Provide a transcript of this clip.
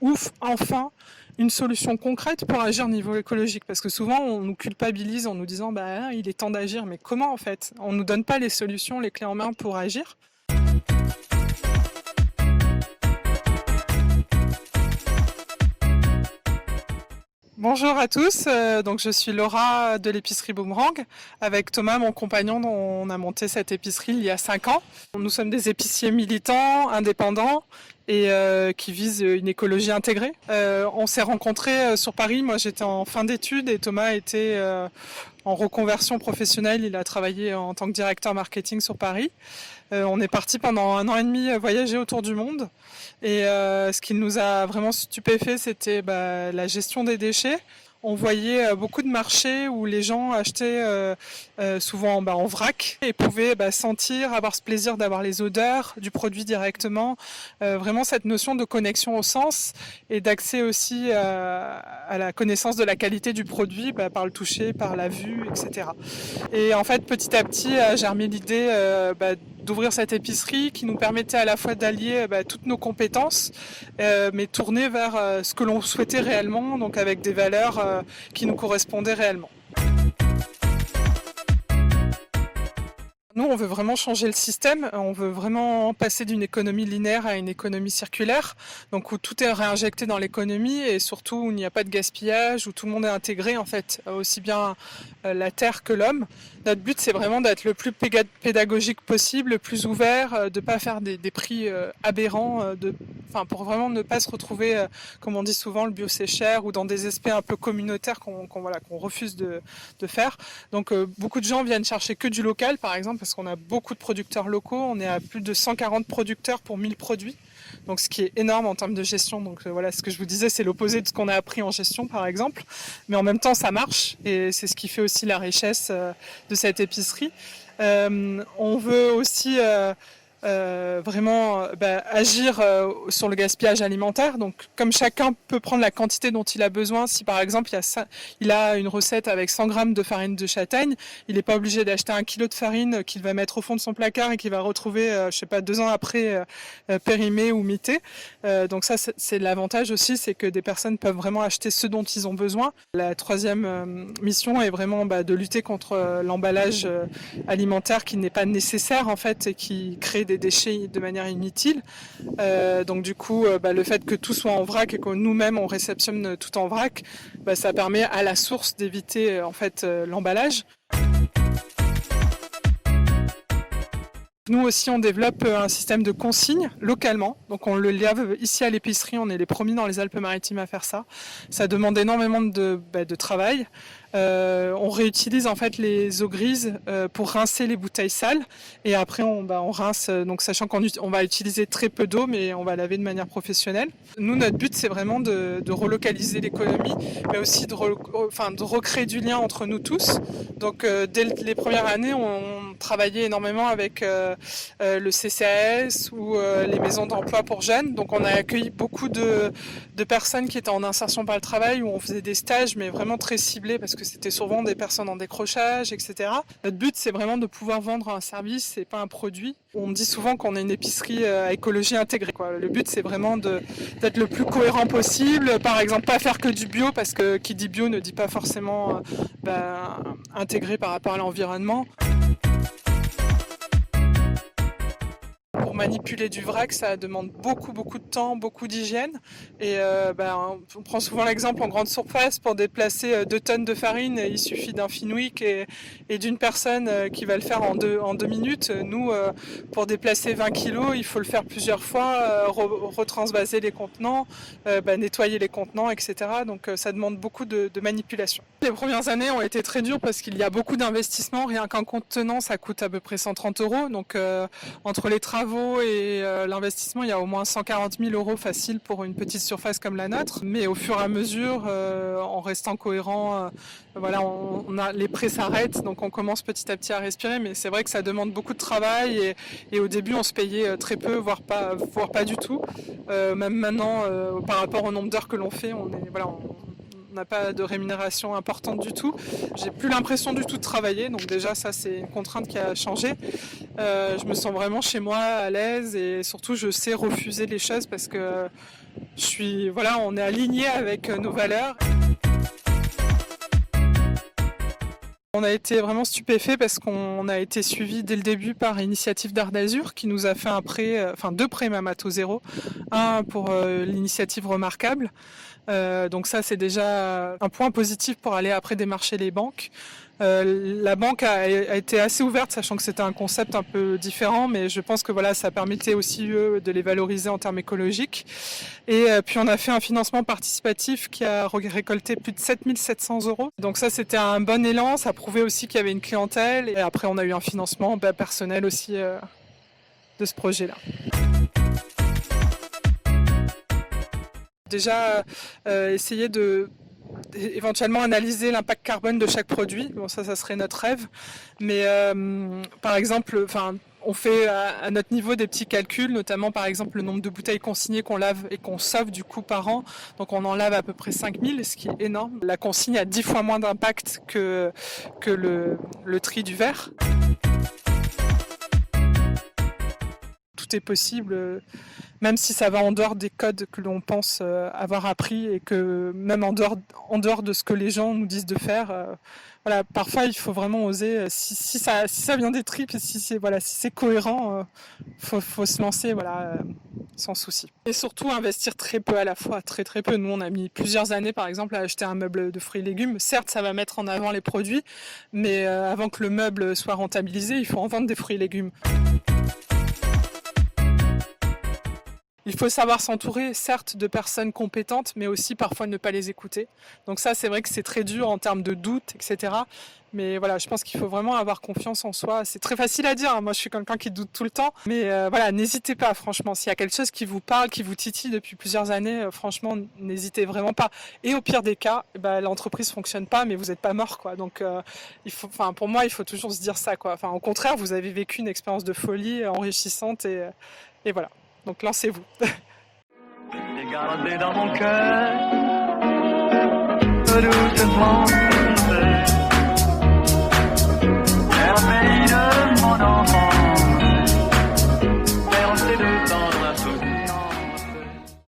ouf, enfin une solution concrète pour agir au niveau écologique. Parce que souvent, on nous culpabilise en nous disant bah, il est temps d'agir. Mais comment en fait? On ne nous donne pas les solutions, les clés en main pour agir. Bonjour à tous, donc je suis Laura de l'épicerie Boomerang. Avec Thomas, mon compagnon, on a monté cette épicerie il y a 5 ans. Nous sommes des épiciers militants, indépendants et qui visent une écologie intégrée. On s'est rencontrés sur Paris, moi j'étais en fin d'études et Thomas était en reconversion professionnelle, il a travaillé en tant que directeur marketing sur Paris. On est parti pendant 1 an et demi voyager autour du monde. Et ce qui nous a vraiment stupéfait, c'était la gestion des déchets. On voyait beaucoup de marchés où les gens achetaient souvent en vrac et pouvaient sentir, avoir ce plaisir d'avoir les odeurs du produit directement. Vraiment cette notion de connexion au sens et d'accès aussi à la connaissance de la qualité du produit par le toucher, par la vue, etc. Et en fait, petit à petit, a germé l'idée d'ouvrir cette épicerie qui nous permettait à la fois d'allier toutes nos compétences, mais tourner vers ce que l'on souhaitait réellement, donc avec des valeurs qui nous correspondaient réellement. Nous, on veut vraiment changer le système, on veut vraiment passer d'une économie linéaire à une économie circulaire, donc où tout est réinjecté dans l'économie et surtout où il n'y a pas de gaspillage, où tout le monde est intégré en fait, aussi bien la terre que l'homme. Notre but, c'est vraiment d'être le plus pédagogique possible, le plus ouvert, de ne pas faire des prix aberrants, pour vraiment ne pas se retrouver, comme on dit souvent, le bio c'est cher, ou dans des aspects un peu communautaires qu'on refuse de faire. Donc beaucoup de gens viennent chercher que du local, par exemple, parce qu'on a beaucoup de producteurs locaux, on est à plus de 140 producteurs pour 1000 produits, donc ce qui est énorme en termes de gestion. Donc voilà, ce que je vous disais, c'est l'opposé de ce qu'on a appris en gestion par exemple, mais en même temps ça marche et c'est ce qui fait aussi la richesse de cette épicerie. On veut aussi vraiment agir sur le gaspillage alimentaire. Donc, comme chacun peut prendre la quantité dont il a besoin, si par exemple il a une recette avec 100 grammes de farine de châtaigne, il n'est pas obligé d'acheter 1 kilo de farine qu'il va mettre au fond de son placard et qu'il va retrouver, 2 ans après, périmé ou mité. Donc ça, c'est l'avantage aussi, c'est que des personnes peuvent vraiment acheter ce dont ils ont besoin. La troisième mission est vraiment de lutter contre l'emballage alimentaire qui n'est pas nécessaire en fait et qui crée des déchets de manière inutile. Donc du coup, le fait que tout soit en vrac et que nous-mêmes on réceptionne tout en vrac, ça permet à la source d'éviter en fait l'emballage. Nous aussi, on développe un système de consigne localement. Donc on le lave ici à l'épicerie, on est les premiers dans les Alpes-Maritimes à faire ça. Ça demande énormément de travail. On réutilise en fait les eaux grises pour rincer les bouteilles sales et après on rince, donc sachant qu'on va utiliser très peu d'eau mais on va laver de manière professionnelle. Nous, notre but, c'est vraiment de relocaliser l'économie, mais aussi de recréer du lien entre nous tous. Donc dès les premières années, on travaillait énormément avec le CCAS ou les maisons d'emploi pour jeunes. Donc on a accueilli beaucoup de personnes qui étaient en insertion par le travail, où on faisait des stages, mais vraiment très ciblés, parce que c'était souvent des personnes en décrochage, etc. Notre but, c'est vraiment de pouvoir vendre un service et pas un produit. On dit souvent qu'on est une épicerie à écologie intégrée, quoi. Le but, c'est vraiment d'être le plus cohérent possible. Par exemple, pas faire que du bio, parce que qui dit bio ne dit pas forcément intégré par rapport à l'environnement. Pour manipuler du vrac, ça demande beaucoup de temps, beaucoup d'hygiène. Et on prend souvent l'exemple en grande surface, pour déplacer 2 tonnes de farine, il suffit d'un Fenwick et d'une personne qui va le faire en deux minutes. Nous, pour déplacer 20 kilos, il faut le faire plusieurs fois, retransvaser les contenants, nettoyer les contenants, etc. Donc ça demande beaucoup de manipulation. Les premières années ont été très dures parce qu'il y a beaucoup d'investissements. Rien qu'un contenant, ça coûte à peu près 130 €. Donc entre les travaux et l'investissement, il y a au moins 140 000 € facile pour une petite surface comme la nôtre. Mais au fur et à mesure, en restant cohérent, les prêts s'arrêtent, donc on commence petit à petit à respirer. Mais c'est vrai que ça demande beaucoup de travail et au début, on se payait très peu, voire pas du tout. Même maintenant, par rapport au nombre d'heures que l'on fait, n'a pas de rémunération importante du tout. J'ai plus l'impression du tout de travailler, donc déjà ça c'est une contrainte qui a changé. Je me sens vraiment chez moi, à l'aise, et surtout je sais refuser les choses parce que on est aligné avec nos valeurs. On a été vraiment stupéfait parce qu'on a été suivi dès le début par Initiative d'Art d'Azur qui nous a fait deux prêts même à taux zéro. Un pour l'initiative remarquable. Donc ça c'est déjà un point positif pour aller après démarcher les banques. La banque a été assez ouverte, sachant que c'était un concept un peu différent, mais je pense que voilà, ça permettait aussi eux de les valoriser en termes écologiques. Et puis on a fait un financement participatif qui a récolté plus de 7 700 €. Donc ça c'était un bon élan, ça prouvait aussi qu'il y avait une clientèle. Et après on a eu un financement personnel aussi de ce projet-là. Déjà, essayer de éventuellement analyser l'impact carbone de chaque produit. Bon, ça serait notre rêve. Mais par exemple, on fait à notre niveau des petits calculs, notamment par exemple le nombre de bouteilles consignées qu'on lave et qu'on sauve du coup par an. Donc on en lave à peu près 5000, ce qui est énorme. La consigne a 10 fois moins d'impact que le tri du verre. Tout est possible, même si ça va en dehors des codes que l'on pense avoir appris et que même en dehors de ce que les gens nous disent de faire, voilà, parfois il faut vraiment oser. Si ça vient des tripes, si c'est cohérent, faut se lancer, sans souci. Et surtout investir très peu à la fois, très très peu. Nous on a mis plusieurs années par exemple à acheter un meuble de fruits et légumes. Certes ça va mettre en avant les produits, mais avant que le meuble soit rentabilisé, il faut en vendre des fruits et légumes. Il faut savoir s'entourer, certes, de personnes compétentes, mais aussi parfois ne pas les écouter. Donc ça, c'est vrai que c'est très dur en termes de doute, etc. Mais voilà, je pense qu'il faut vraiment avoir confiance en soi. C'est très facile à dire, hein. Moi je suis quelqu'un qui doute tout le temps. Mais n'hésitez pas, franchement. S'il y a quelque chose qui vous parle, qui vous titille depuis plusieurs années, franchement, n'hésitez vraiment pas. Et au pire des cas, l'entreprise ne fonctionne pas, mais vous n'êtes pas mort, quoi. Donc pour moi, il faut toujours se dire ça, quoi. Au contraire, vous avez vécu une expérience de folie enrichissante et voilà. Donc lancez-vous. T'es gardé dans mon cœur, doucement.